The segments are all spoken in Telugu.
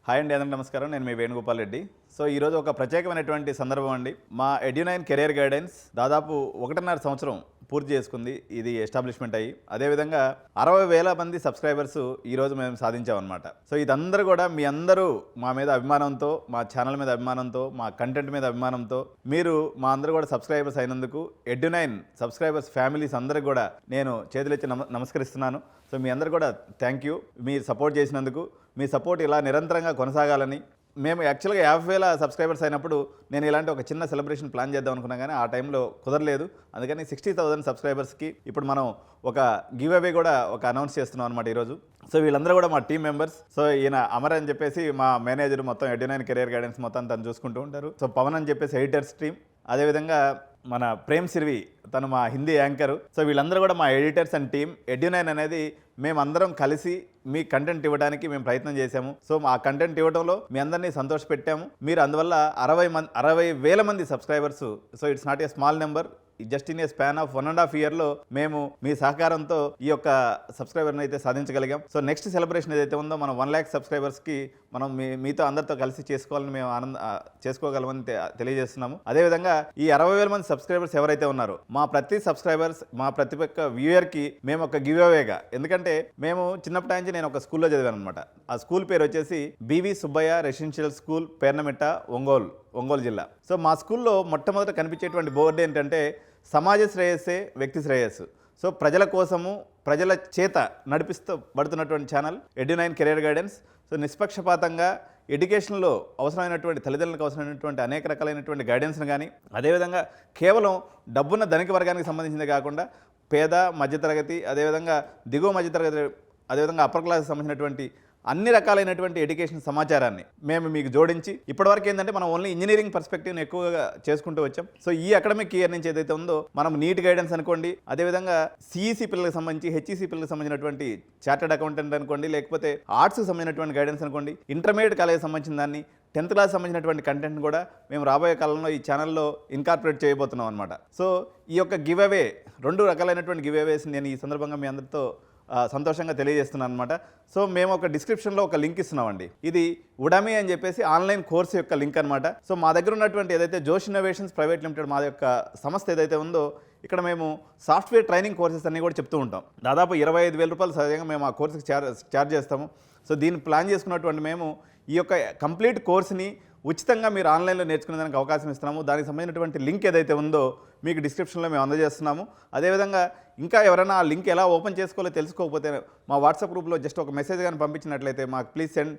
హాయ్ అండి, అందరికీ నమస్కారం. నేను మీ వేణుగోపాల్ రెడ్డి. సో ఈరోజు ఒక ప్రత్యేకమైనటువంటి సందర్భం అండి. మా ఎడ్యునైన్ కెరియర్ గైడెన్స్ దాదాపు 1.5 సంవత్సరం పూర్తి చేసుకుంది ఇది ఎస్టాబ్లిష్మెంట్ అయ్యి. అదేవిధంగా 60,000 మంది సబ్స్క్రైబర్స్ ఈరోజు మేము సాధించామన్నమాట. సో ఇదందరూ కూడా మీ అందరూ మా మీద అభిమానంతో, మా ఛానల్ మీద అభిమానంతో, మా కంటెంట్ మీద అభిమానంతో మీరు మా అందరూ కూడా సబ్స్క్రైబర్స్ అయినందుకు ఎడ్యునైన్ సబ్స్క్రైబర్స్ ఫ్యామిలీస్ అందరికి కూడా నేను చేతులెత్తి నమస్కరిస్తున్నాను. సో మీ అందరు కూడా థ్యాంక్ యూ. మీరు సపోర్ట్ చేసినందుకు. మీ సపోర్ట్ ఇలా నిరంతరంగా కొనసాగాలని. మేము యాక్చువల్గా 50,000 సబ్స్క్రైబర్స్ అయినప్పుడు నేను ఇలాంటి ఒక చిన్న సెలబ్రేషన్ ప్లాన్ చేద్దాం అనుకున్నా, కానీ ఆ టైంలో కుదరలేదు. అందుకని 60,000 సబ్స్క్రైబర్స్కి ఇప్పుడు మనం ఒక గివ్ అవే కూడా అనౌన్స్ చేస్తున్నాం అనమాట ఈరోజు. సో వీళ్ళందరూ కూడా మా టీం మెంబర్స్. సో ఈయన అమర్ అని చెప్పేసి మా మేనేజర్, మొత్తం ఎడ్యునైన్ కెరియర్ గైడెన్స్ మొత్తం తను చూసుకుంటూ ఉంటారు. సో పవన్ అని చెప్పేసి ఎడిటర్స్ టీం, అదేవిధంగా మన ప్రేమ్ సిర్వి తను మా హిందీ యాంకరు. సో వీళ్ళందరూ కూడా మా ఎడిటర్స్ అండ్ టీం. ఎడ్యునైన్ అనేది మేమందరం కలిసి మీ కంటెంట్ ఇవ్వడానికి మేము ప్రయత్నం చేశాము. సో ఆ కంటెంట్ ఇవ్వడంలో మీ అందరినీ సంతోషపెట్టాము. మీరు అందువల్ల 60,000 మంది subscribers. So it's not a small number. Just in a span of 1.5 yearలో మేము మీ సహకారంతో ఈ యొక్క సబ్స్క్రైబర్ని అయితే సాధించగలిగాం. సో నెక్స్ట్ సెలబ్రేషన్ ఏదైతే ఉందో మనం 1 lakh సబ్స్క్రైబర్స్కి మనం మీతో అందరితో కలిసి చేసుకోవాలని మేము చేసుకోగలమని తెలియజేస్తున్నాము. అదేవిధంగా ఈ 60,000 మంది సబ్స్క్రైబర్స్ ఎవరైతే ఉన్నారో మా ప్రతి సబ్స్క్రైబర్స్, మా ప్రతి ఒక్క వ్యూయర్కి మేము ఒక గివ్ అవేగా, ఎందుకంటే మేము చిన్నప్పటి నుంచి నేను ఒక స్కూల్లో చదివాను అనమాట. ఆ స్కూల్ పేరు వచ్చేసి BV Subbaiah residential school, Pernamitta, Ongole జిల్లా. సో మా స్కూల్లో మొట్టమొదట కనిపించేటువంటి బోర్డు ఏంటంటే సమాజ శ్రేయస్సే వ్యక్తి శ్రేయస్సు. సో ప్రజల కోసము, ప్రజల చేత నడిపిస్తబడుతున్నటువంటి channel Edunine career guidance. So నిష్పక్షపాతంగా ఎడ్యుకేషన్లో అవసరమైనటువంటి, తల్లిదండ్రులకు అవసరమైనటువంటి అనేక రకాలైనటువంటి గైడెన్స్ని కానీ, అదేవిధంగా కేవలం డబ్బున్న ధనిక వర్గానికి సంబంధించింది కాకుండా పేద, మధ్యతరగతి, అదేవిధంగా దిగువ మధ్యతరగతి, అదేవిధంగా అప్పర్ క్లాస్కి సంబంధించినటువంటి అన్ని రకాలైనటువంటి ఎడ్యుకేషన్ సమాచారాన్ని మేము మీకు జోడించి, ఇప్పటివరకు ఏంటంటే మనం ఓన్లీ ఇంజనీరింగ్ పర్స్పెక్టివ్ని ఎక్కువగా చేసుకుంటూ వచ్చాం. సో ఈ అకాడమిక్ ఇయర్ నుంచి ఏదైతే ఉందో మనం నీట్ గైడెన్స్ అనుకోండి, అదేవిధంగా సిఈసి పిల్లలకు సంబంధించి, హెచ్ఈసి పిల్లలకు సంబంధించినటువంటి చార్టెడ్ అకౌంటెంట్ అనుకోండి, లేకపోతే ఆర్ట్స్కి సంబంధించినటువంటి గైడెన్స్ అనుకోండి, ఇంటర్మీడియట్ కాలేజ్ సంబంధించిన దాన్ని, 10th క్లాస్ సంబంధించినటువంటి కంటెంట్ కూడా మేము రాబోయే కాలంలో ఈ ఛానల్లో ఇన్కార్పొరేట్ చేయబోతున్నాం అనమాట. సో ఈ యొక్క గివ్ అవే, 2 రకాలైనటువంటి గివ్ అవేస్ నేను ఈ సందర్భంగా మీ అందరితో సంతోషంగా తెలియజేస్తున్నాను అనమాట. సో మేము ఒక డిస్క్రిప్షన్లో ఒక లింక్ ఇస్తున్నామండి. ఇది ఉడమీ అని చెప్పేసి ఆన్లైన్ కోర్సు యొక్క లింక్ అనమాట. సో మా దగ్గర ఉన్నటువంటి ఏదైతే జోష్ ఇన్నోవేషన్స్ ప్రైవేట్ లిమిటెడ్ మా యొక్క సంస్థ ఏదైతే ఉందో, ఇక్కడ మేము సాఫ్ట్వేర్ ట్రైనింగ్ కోర్సెస్ అన్నీ కూడా చెప్తూ ఉంటాం. దాదాపు 25,000 రూపాయలు సహజంగా మేము ఆ కోర్సుకి ఛార్జ్ చేస్తాము. సో దీన్ని ప్లాన్ చేసుకున్నటువంటి మేము ఈ యొక్క కంప్లీట్ కోర్స్ని ఉచితంగా మీరు ఆన్లైన్లో నేర్చుకునేదానికి అవకాశం ఇస్తున్నాము. దానికి సంబంధించినటువంటి లింక్ ఏదైతే ఉందో మీకు డిస్క్రిప్షన్లో మేము అందజేస్తున్నాము. అదేవిధంగా ఇంకా ఎవరైనా ఆ లింక్ ఎలా ఓపెన్ చేసుకోవాలో తెలుసుకోకపోతే మా వాట్సాప్ గ్రూప్లో జస్ట్ ఒక మెసేజ్ కానీ పంపించినట్లయితే, మాకు please send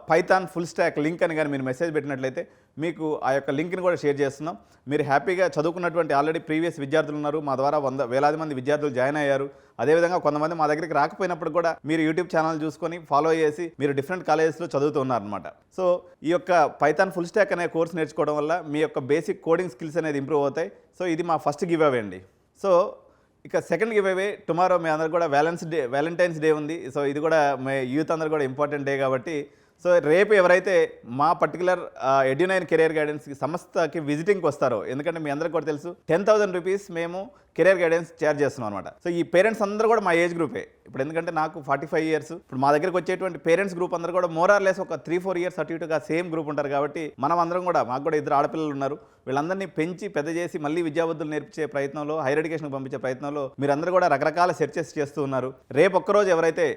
Python full stock link అని కానీ మీరు మెసేజ్ పెట్టినట్లయితే మీకు ఆ యొక్క లింక్ని కూడా షేర్ చేస్తున్నాం. మీరు హ్యాపీగా చదువుకున్నటువంటి ఆల్రెడీ ప్రీవియస్ విద్యార్థులు ఉన్నారు. మా ద్వారా వేలాది మంది విద్యార్థులు జాయిన్ అయ్యారు. అదేవిధంగా కొంతమంది మా దగ్గరికి రాకపోయినప్పుడు కూడా మీరు యూట్యూబ్ ఛానల్ చూసుకొని ఫాలో చేసి మీరు డిఫరెంట్ కాలేజెస్లో చదువుతూ ఉన్నారనమాట. సో ఈ యొక్క పైథాన్ ఫుల్ స్టాక్ అనే కోర్స్ నేర్చుకోవడం వల్ల మీ యొక్క బేసిక్ కోడింగ్ స్కిల్స్ అనేది ఇంప్రూవ్ అవుతాయి. సో ఇది మా ఫస్ట్ గివ్ అవే అండి. సో ఇక సెకండ్ గివ్ అవే, టుమారో మీ అందరు కూడా వ్యాలంటైన్స్ డే ఉంది. సో ఇది కూడా మీ యూత్ అందరు కూడా ఇంపార్టెంట్ డే కాబట్టి, సో రేపు ఎవరైతే మా పర్టికులర్ ఎడ్యునైన్ కెరియర్ గైడెన్స్ సంస్థకి విజిటింగ్కి వస్తారో, ఎందుకంటే మీ అందరికీ కూడా తెలుసు 10,000 రూపీస్ మేము కెరియర్ గైడెన్స్ ఛార్జ్ చేస్తున్నాం అనమాట. సో ఈ పేరెంట్స్ అందరూ కూడా మా ఏజ్ గ్రూపే. ఇప్పుడు ఎందుకంటే నాకు 45 years. ఇప్పుడు మా దగ్గరికి వచ్చేటువంటి పేరెంట్స్ గ్రూప్ అందరూ కూడా మోర్ ఆర్ లెస్ ఒక 3-4 years అటు ఇటుగా సేమ్ గ్రూప్ ఉంటారు. కాబట్టి మనం అందరం కూడా, మాకు కూడా 2 ఆడపిల్లలు ఉన్నారు, వీళ్ళందరినీ పెంచి పెద్ద చేసి మళ్ళీ విద్యాబుద్ధులు నేర్పించే ప్రయత్నంలో, హైయర్ ఎడ్యుకేషన్ పంపించే ప్రయత్నంలో మీరందరూ కూడా రకరకాల సెర్చెస్ చేస్తూ ఉన్నారు. రేపు ఒక్కరోజు ఎవరైతే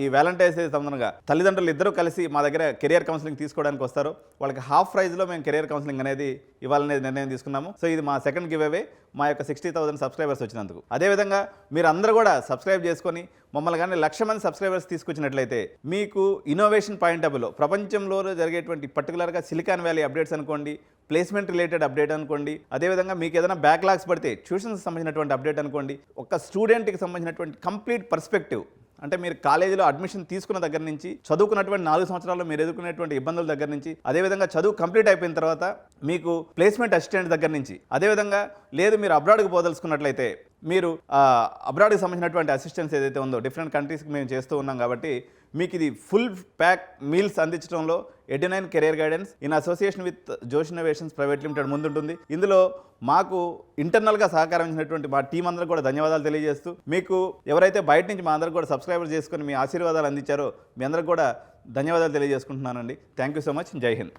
ఈ వ్యాలంటైన్స్ డే సందర్భంగా తల్లిదండ్రులు ఇద్దరూ కలిసి మా దగ్గర కెరియర్ కౌన్సిలింగ్ తీసుకోవడానికి వస్తారో వాళ్ళకి హాఫ్ ప్రైజ్లో మేము కెరియర్ కౌన్సిలింగ్ అనేది ఇవ్వాలనేది నిర్ణయం తీసుకున్నాము. సో ఇది మా సెకండ్ గివ్ అవే మా యొక్క 60,000 సబ్స్క్రైబర్స్ వచ్చినందుకు. అదేవిధంగా మీరు అందరూ కూడా సబ్స్క్రైబ్ చేసుకొని మమ్మల్ని కానీ 1,00,000 మంది సబ్స్క్రైబర్స్ తీసుకొచ్చినట్లయితే మీకు ఇన్నోవేషన్ పాయింట్ ఆఫ్ వ్యూలో ప్రపంచంలో జరిగేటువంటి పర్టికులర్గా సిలికాన్ వ్యాలీ అప్డేట్స్ అనుకోండి, ప్లేస్మెంట్ రిలేటెడ్ అప్డేట్ అనుకోండి, అదేవిధంగా మీకు ఏదైనా బ్యాక్లాగ్స్ పడితే ట్యూషన్స్ సంబంధించినటువంటి అప్డేట్ అనుకోండి, ఒక స్టూడెంట్కి సంబంధించినటువంటి కంప్లీట్ పర్స్పెక్టివ్, అంటే మీరు కాలేజీలో అడ్మిషన్ తీసుకున్న దగ్గర నుంచి, చదువుకున్నటువంటి 4 సంవత్సరాల్లో మీరు ఎదుర్కొనేటువంటి ఇబ్బందుల దగ్గర నుంచి, అదేవిధంగా చదువు కంప్లీట్ అయిపోయిన తర్వాత మీకు ప్లేస్మెంట్ అసిస్టెంట్ దగ్గర నుంచి, అదేవిధంగా లేదు మీరు అబ్రాడ్కి పోదలుచుకున్నట్లయితే మీరు అబ్రాడ్కి సంబంధించినటువంటి అసిస్టెన్స్ ఏదైతే ఉందో డిఫరెంట్ కంట్రీస్కి మేము చేస్తూ ఉన్నాం కాబట్టి మీకు ఇది ఫుల్ ప్యాక్ మీల్స్ అందించడంలో 89 career guidance in association with జోష్ ఇన్నోవేషన్స్ ప్రైవేట్ లిమిటెడ్ ముందుంటుంది. ఇందులో మాకు ఇంటర్నల్గా సహకరించినటువంటి మా టీం అందరూ కూడా ధన్యవాదాలు తెలియజేస్తూ, మీకు ఎవరైతే బయట నుంచి మా అందరికి కూడా సబ్స్క్రైబర్ చేసుకొని మీ ఆశీర్వాదాలు అందించారో మీ అందరికి కూడా ధన్యవాదాలు తెలియజేసుకుంటున్నానండి. Thank you so much. Jai Hind.